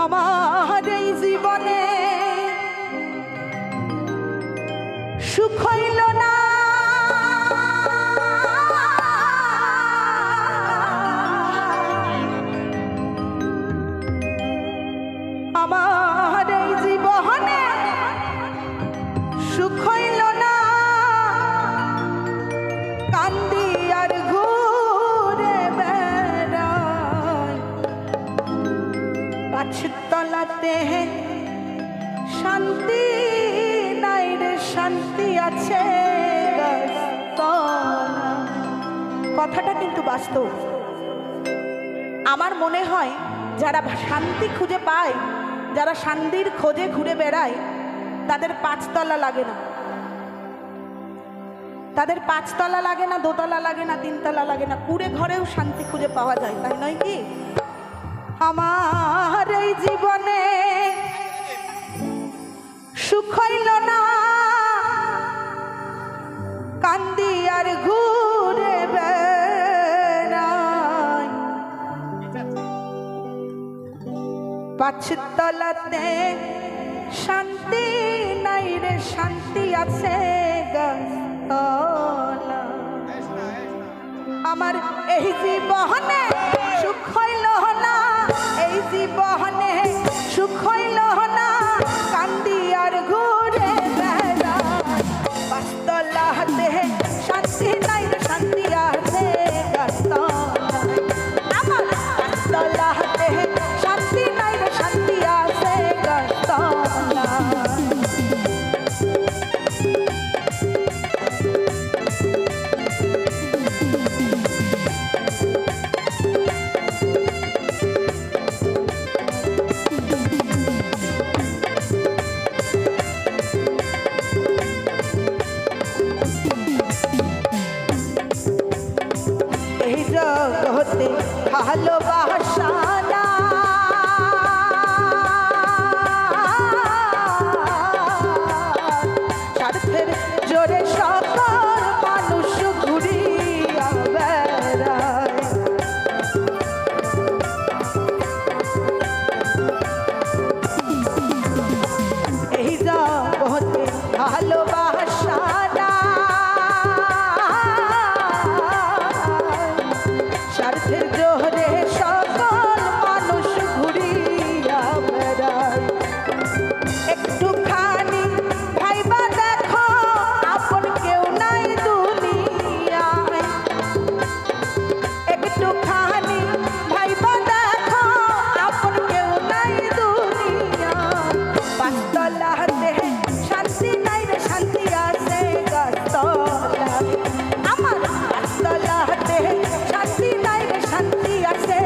আমার এই জীবনে সুখ হইল না, আমার এই জীবনে সুখ হইল না, কান্দি আর ঘুরে বেড়াই পাঁচতলাতে শান্তি নাই রে, শান্তি আছে কথাটা কিন্তু বাস্তব। আমার মনে হয় যারা শান্তি খুঁজে পায়, যারা শান্তির খোঁজে ঘুরে বেড়ায়, তাদের পাঁচতলা লাগে না, তাদের পাঁচতলা লাগে না, দোতলা লাগে না, তিনতলা লাগে না, কুড়ে ঘরেও শান্তি খুঁজে পাওয়া যায়, তাই নয় কি? আমার এই জীবনে সুখ হইল না, কান্দি আর ঘুরে বেড়াই পাঁচতলাতে শান্তি নাই রে, শান্তি আছে গাছতলা। আমার এই জীবনে সুখ হইল না, এই জীবনে সুখ হইল না, কান্দি আর ঘুরে বেড়াই পাঁচতলাতে শান্তি নাই রে, শান্তি আছে গাছতলা। আমার পাঁচতলাতে শান্তি নাই রে, শান্তি আছে গাছতলা। এই জগতে ভালোবাসা না, স্বার্থের জোরে সকল মানুষ ঘুরিয়া বেড়ায়। এই জগতে ভালোবাসা না, স্বার্থের জোরে সকল মানুষ ঘুরিয়া বেড়ায়। একটুখানি ভাইবা দেখো, আপন কেউ নাই দুনিয়ায়। একটুখানি ভাইবা দেখো, আপন কেউ নাই দুনিয়ায়। পাঁচতলাতে শান্তি নাই রে, শান্তি আছে গাছতলায়। আমার পাঁচতলাতে শান্তি নাই রে, শান্তি আছে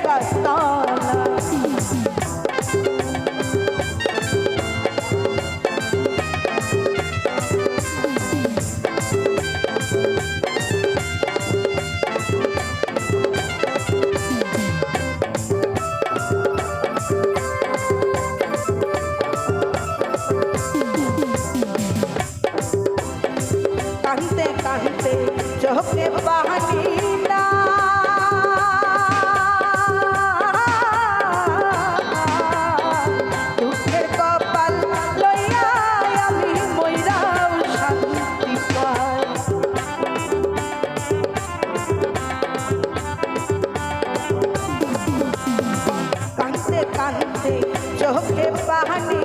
গাছতলা। কাঁদতে কাঁদতে চোখে পানি না, দুঃখের কপাল লইয়া আমি মইরাও শান্তি পাই। কাঁদতে কাঁদতে চোখে পানি